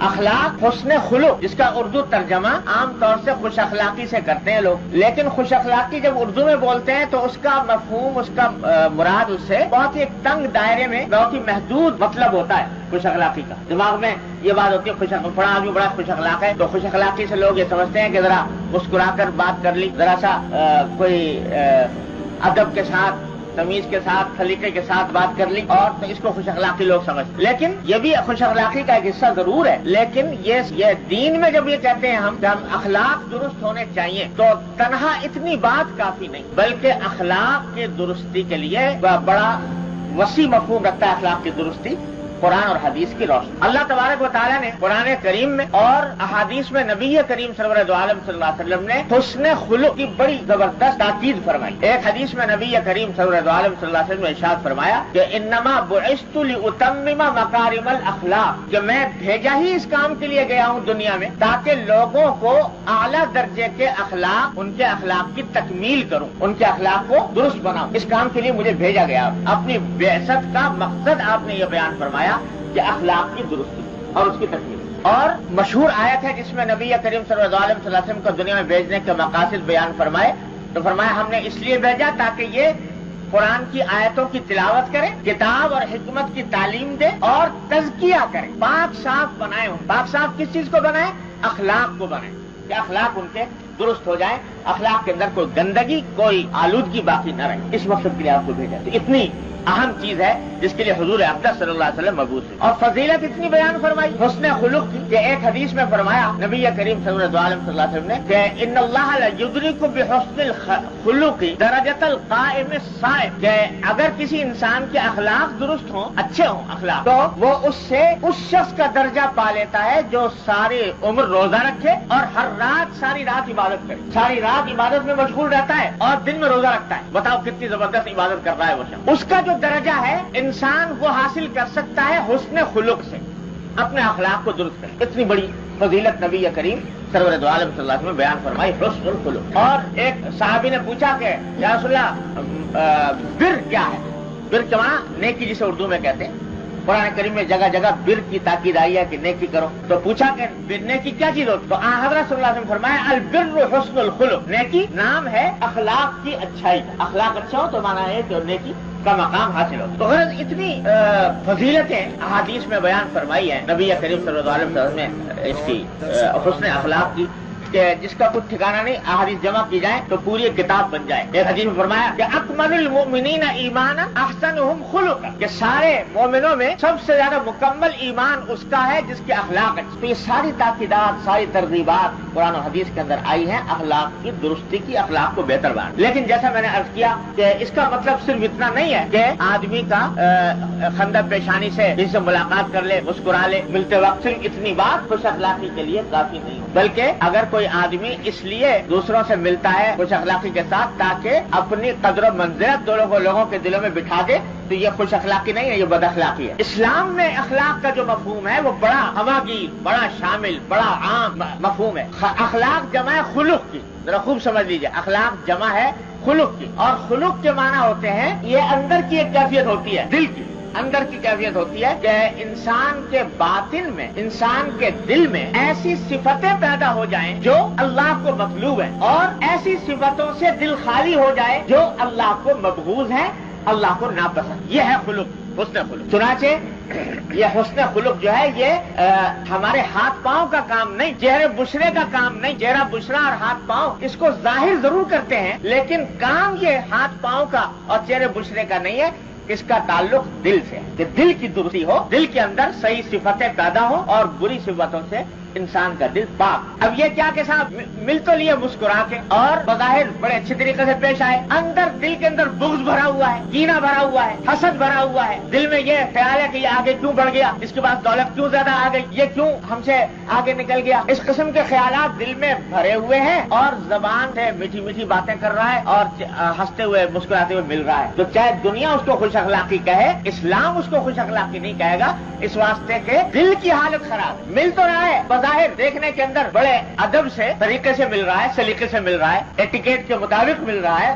اخلاق حسن خلق، جس کا اردو ترجمہ عام طور سے خوش اخلاقی سے کرتے ہیں لوگ، لیکن خوش اخلاقی جب اردو میں بولتے ہیں تو اس کا مفہوم، اس کا مراد اس سے بہت ہی ایک تنگ دائرے میں، بہت ہی محدود مطلب ہوتا ہے خوش اخلاقی کا۔ دماغ میں یہ بات ہوتی ہے بڑا آدمی بڑا خوش اخلاق ہے، تو خوش اخلاقی سے لوگ یہ سمجھتے ہیں کہ ذرا مسکرا کر بات کر لی، ذرا سا کوئی ادب کے ساتھ، تمیز کے ساتھ، سلیقے کے ساتھ بات کر لی، اور تو اس کو خوش اخلاقی لوگ سمجھتے ہیں۔ لیکن یہ بھی خوش اخلاقی کا ایک حصہ ضرور ہے، لیکن یہ دین میں جب یہ کہتے ہیں ہم کہ ہم اخلاق درست ہونے چاہیے، تو تنہا اتنی بات کافی نہیں، بلکہ اخلاق کی درستی کے لیے بڑا وسیع مفہوم رکھتا ہے اخلاق کی درستی قرآن اور حدیث کی روشنی۔ اللہ تبارک و تعالیٰ نے قرآن کریم میں اور احادیث میں نبی کریم سرور دو عالم صلی اللہ علیہ وسلم نے حسن خلق کی بڑی زبردست تاکید فرمائی۔ ایک حدیث میں نبی کریم سرور دو عالم صلی اللہ علیہ وسلم نے ارشاد فرمایا کہ انما بعثت لاتمم مکارم الاخلاق، کہ میں بھیجا ہی اس کام کے لیے گیا ہوں دنیا میں تاکہ لوگوں کو اعلیٰ درجے کے اخلاق، ان کے اخلاق کی تکمیل کروں، ان کے اخلاق کو درست بناؤں۔ اس کام کے لیے مجھے بھیجا گیا۔ اپنی بعثت کا مقصد آپ نے یہ بیان فرمایا کہ اخلاق کی درستی اور اس کی تکمیل۔ اور مشہور آیت ہے جس میں نبی کریم صلی اللہ علیہ وسلم کو دنیا میں بھیجنے کے مقاصد بیان فرمائے، تو فرمایا ہم نے اس لیے بھیجا تاکہ یہ قرآن کی آیتوں کی تلاوت کرے، کتاب اور حکمت کی تعلیم دے اور تزکیہ کرے، پاک صاف بنائے ہوں۔ پاک صاف کس چیز کو بنائے؟ اخلاق کو بنائے، کہ اخلاق ان کے درست ہو جائیں، اخلاق کے اندر کوئی گندگی، کوئی آلودگی باقی نہ رہے۔ اس مقصد کے لیے آپ کو بھیجا، تو اتنی اہم چیز ہے جس کے لیے حضور اقدس صلی اللہ علیہ وسلم مبعوث ہے۔ اور فضیلت اتنی بیان فرمائی حسن خلق کی کہ ایک حدیث میں فرمایا نبی کریم صلی اللہ علیہ وسلم نے کہ ان اللہ لیدرک بحسن الخلق درجۃ القائم الصائم، کہ اگر کسی انسان کے اخلاق درست ہوں، اچھے ہوں اخلاق، تو وہ اس سے اس شخص کا درجہ پا لیتا ہے جو ساری عمر روزہ رکھے اور ہر رات ساری رات عبادت کرے، ساری رات عبادت میں مشغول رہتا ہے اور دن میں روزہ رکھتا ہے۔ بتاؤ کتنی زبردست عبادت کر رہا ہے وہ شخص۔ اس کا جو درجہ ہے انسان وہ حاصل کر سکتا ہے حسن خلق سے، اپنے اخلاق کو درست کرے۔ اتنی بڑی فضیلت نبی کریم سرور دو عالم صلی اللہ علیہ وسلم بیان فرمائی حسن الخلق۔ اور ایک صحابی نے پوچھا کہ یا رسول اللہ بر کیا ہے؟ بر کے معنی نیکی جسے اردو میں کہتے ہیں۔ قرآن کریم میں جگہ جگہ بر کی تاکید آئی ہے کہ نیکی کرو، تو پوچھا کہ نیکی کیا چیز ہوتی؟ تو حضرت صلی اللہ علیہ وسلم فرمایا البر حسن الخلق، نیکی نام ہے اخلاق کی اچھائی کا۔ اخلاق اچھا ہو تو مانا ہے کہ نیکی کا مقام حاصل ہو۔ تو غرض اتنی فضیلتیں احادیث میں بیان فرمائی ہیں نبی کریم صلی اللہ علیہ وسلم نے اس کی حسن اخلاق کی، کہ جس کا کچھ ٹھکانہ نہیں، احادیث جمع کی جائیں تو پوری ایک کتاب بن جائے۔ ایک حدیث میں فرمایا کہ اکمل المؤمنین ایمانا احسنہم خلقا، کہ سارے مومنوں میں سب سے زیادہ مکمل ایمان اس کا ہے جس کے اخلاق اچھے۔ تو یہ ساری تاکیدات، ساری ترغیبات قرآن و حدیث کے اندر آئی ہیں اخلاق کی درستی کی، اخلاق کو بہتر بنانے۔ لیکن جیسا میں نے عرض کیا کہ اس کا مطلب صرف اتنا نہیں ہے کہ آدمی کا خندق پیشانی سے جس سے ملاقات کر لے، مسکرا لے ملتے وقت، صرف اتنی بات خوش اخلاقی کے لیے کافی نہیں، بلکہ اگر کوئی آدمی اس لیے دوسروں سے ملتا ہے خوش اخلاقی کے ساتھ تاکہ اپنی قدر و منزلت لوگوں کے دلوں میں بٹھا دے، تو یہ خوش اخلاقی نہیں ہے، یہ بد اخلاقی ہے۔ اسلام میں اخلاق کا جو مفہوم ہے وہ بڑا ہماگیر، بڑا شامل، بڑا عام مفہوم ہے۔ اخلاق جمع ہے خلق کی، ذرا خوب سمجھ لیجئے، اخلاق جمع ہے خلق کی، اور خلق کے معنی ہوتے ہیں یہ اندر کی ایک کیفیت ہوتی ہے، دل کی اندر کی کیفیت ہوتی ہے کہ انسان کے باطن میں، انسان کے دل میں ایسی صفتیں پیدا ہو جائیں جو اللہ کو مطلوب ہیں، اور ایسی صفتوں سے دل خالی ہو جائے جو اللہ کو مبغوض ہیں، اللہ کو ناپسند۔ یہ ہے خلق، حسن خلق۔ چنانچہ یہ حسن خلق جو ہے یہ ہمارے ہاتھ پاؤں کا کام نہیں، چہرے بشرے کا کام نہیں۔ چہرہ بشرا اور ہاتھ پاؤں اس کو ظاہر ضرور کرتے ہیں، لیکن کام یہ ہاتھ پاؤں کا اور چہرے بشرے کا نہیں ہے، اس کا تعلق دل سے ہے، کہ دل کی درستی ہو، دل کے اندر صحیح صفتیں پیدا ہو اور بری صفتوں سے انسان کا دل پاک۔ اب یہ کیا کہ صاحب مل تو لیے مسکرا کے اور بظاہر بڑے اچھے طریقے سے پیش آئے، اندر دل کے اندر بغض بھرا ہوا ہے، کینہ بھرا ہوا ہے، حسد بھرا ہوا ہے، دل میں یہ خیال ہے کہ یہ آگے کیوں بڑھ گیا، اس کے پاس دولت کیوں زیادہ آ گئی، یہ کیوں ہم سے آگے نکل گیا، اس قسم کے خیالات دل میں بھرے ہوئے ہیں، اور زبان سے میٹھی میٹھی باتیں کر رہا ہے اور ہنستے ہوئے مسکراتے ہوئے مل رہا ہے۔ تو چاہے دنیا اس کو خوش اخلاقی کہے، اسلام اس کو خوش اخلاقی نہیں کہے گا، اس واسطے کے دل کی حالت خراب ہے۔ مل تو رہا ہے ظاہر دیکھنے کے اندر بڑے ادب سے طریقے سے مل رہا ہے، سلیقے سے مل رہا ہے، ایٹیکیٹ کے مطابق مل رہا ہے،